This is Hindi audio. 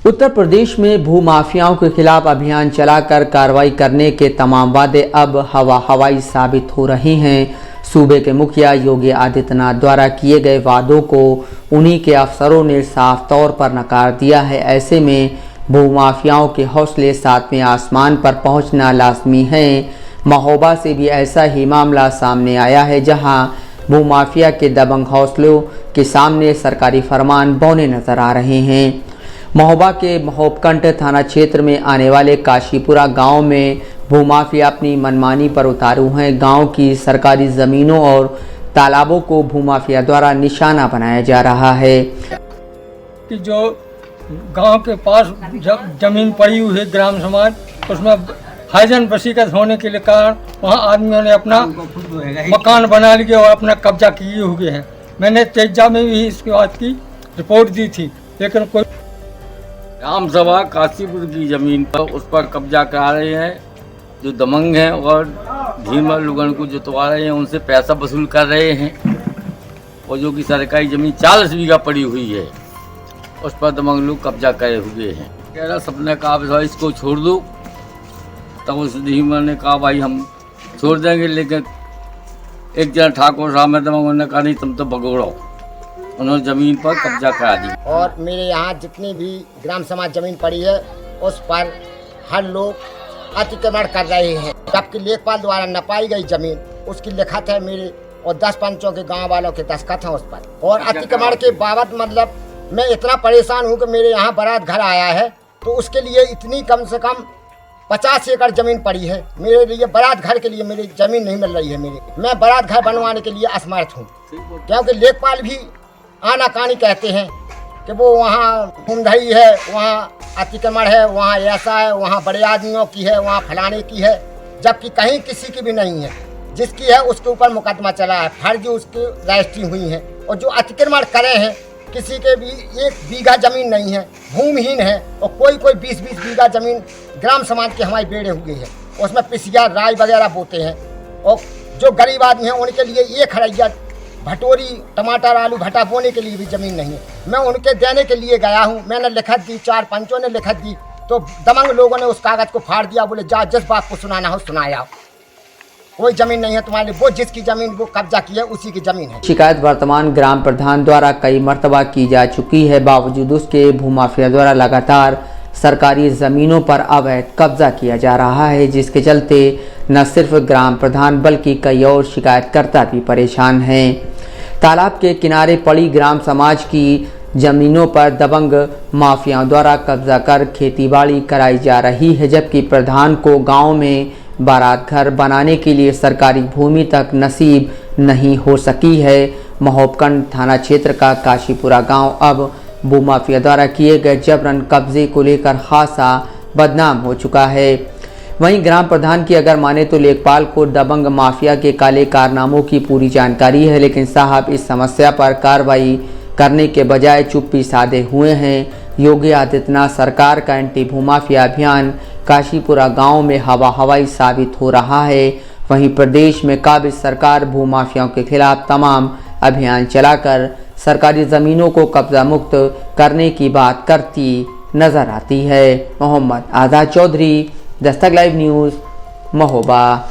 उत्तर प्रदेश में भूमाफियाओं के खिलाफ अभियान चलाकर कार्रवाई करने के तमाम वादे अब हवाई साबित हो रहे हैं। सूबे के मुखिया योगी आदित्यनाथ द्वारा किए गए वादों को उन्हीं के अफसरों ने साफ तौर पर नकार दिया है। ऐसे में भूमाफियाओं के हौसले सातवें आसमान पर पहुंचना लाजमी है। महोबा से भी ऐसा ही मामला सामने आया है, जहां भूमाफिया के दबंग हौसलों के सामने सरकारी फरमान बौने नजर आ रहे हैं। महोबा के महोबकंट थाना क्षेत्र में आने वाले काशीपुरा गांव में भूमाफिया अपनी मनमानी पर उतारू हैं। गांव की सरकारी जमीनों और तालाबों को भूमाफिया द्वारा निशाना बनाया जा रहा है कि जो गांव के पास जमीन पड़ी हुई है ग्राम समाज, उसमें हाइजन वसीकत होने के लिए कारण वहाँ आदमियों ने अपना मकान बना लिया और अपना कब्जा किए हुए हैं। मैंने तेजा में भी इसके बात की रिपोर्ट दी थी, लेकिन कोई ग्राम सभा काशीपुर की जमीन पर उस पर कब्जा करा रहे हैं जो दमंग हैं और धीमा लोगों को जुतवा रहे हैं, उनसे पैसा वसूल कर रहे हैं। और जो कि सरकारी जमीन 40 बीघा पड़ी हुई है, उस पर दमंग लोग कब्जा करे हुए हैं। कह रहा सबने कहा भाई इसको छोड़ दो, तब उस धीमा ने कहा भाई हम छोड़ देंगे, लेकिन एक जना ठाकुर साहब में दमंग ने कहा नहीं तुम तो भगोड़ो, उन्होंने जमीन पर कब्जा करा दी। और मेरे यहाँ जितनी भी ग्राम समाज जमीन पड़ी है उस पर हर लोग अतिक्रमण कर रहे हैं, जबकि लेखपाल द्वारा नपाई गई जमीन उसकी लिखत है मेरे और 10 पंचों के गांव वालों के दस्तखत हैं उस पर। और अतिक्रमण के बाबत मतलब मैं इतना परेशान हूँ कि मेरे यहाँ बारात घर आया है तो उसके लिए इतनी कम से कम 50 एकड़ जमीन पड़ी है। मेरे लिए बारात घर के लिए मेरी जमीन नहीं मिल रही है। मैं बारात घर बनवाने के लिए असमर्थ हूँ, क्योंकि लेखपाल भी आनाकानी कहते हैं कि वो वहाँ घूमधई है, वहाँ अतिक्रमण है, वहाँ ऐसा है, वहाँ बड़े आदमियों की है, वहाँ फलाने की है, जबकि कहीं किसी की भी नहीं है। जिसकी है उसके ऊपर मुकदमा चला है, फर्जी उसकी रजिस्ट्री हुई है। और जो अतिक्रमण करे हैं किसी के भी 1 बीघा जमीन नहीं है, भूमिहीन है, और कोई 20-20 बीघा जमीन ग्राम समाज के हमारे बेड़े हुए हैं, उसमें पिसिया राई वगैरह बोते हैं। और जो गरीब आदमी हैं उनके लिए 1 खड़ैया भटोरी टमाटर आलू भटा बोने के लिए भी ज़मीन नहीं है। मैं उनके देने के लिए गया हूँ, मैंने लिखत दी, 4 पंचों ने लिखत दी, तो दमंग लोगों ने उस कागज़ को फाड़ दिया, बोले जा जिस बात को सुनाना हो सुनाया, कोई ज़मीन नहीं है तुम्हारे लिए, वो जिसकी ज़मीन वो कब्जा की है उसी की ज़मीन है। शिकायत वर्तमान ग्राम प्रधान द्वारा कई मर्तबा की जा चुकी है, बावजूद उसके भूमाफिया द्वारा लगातार सरकारी ज़मीनों पर अवैध कब्जा किया जा रहा है, जिसके चलते न सिर्फ ग्राम प्रधान बल्कि कई और शिकायतकर्ता भी परेशान हैं। तालाब के किनारे पड़ी ग्राम समाज की जमीनों पर दबंग माफियाओं द्वारा कब्जा कर खेतीबाड़ी कराई जा रही है, जबकि प्रधान को गांव में बारात घर बनाने के लिए सरकारी भूमि तक नसीब नहीं हो सकी है। महोबकंड थाना क्षेत्र का काशीपुरा गांव अब भूमाफिया द्वारा किए गए जबरन कब्जे को लेकर खासा बदनाम हो चुका है। वहीं ग्राम प्रधान की अगर माने तो लेखपाल को दबंग माफिया के काले कारनामों की पूरी जानकारी है, लेकिन साहब इस समस्या पर कार्रवाई करने के बजाय चुप्पी साधे हुए हैं। योगी आदित्यनाथ सरकार का एंटी भूमाफिया अभियान काशीपुरा गांव में हवाई साबित हो रहा है। वहीं प्रदेश में काबिज सरकार भूमाफियाओं के खिलाफ तमाम अभियान चलाकर सरकारी ज़मीनों को कब्जा मुक्त करने की बात करती नजर आती है। मोहम्मद आज़ाद चौधरी, दस्तक लाइव न्यूज़, महोबा।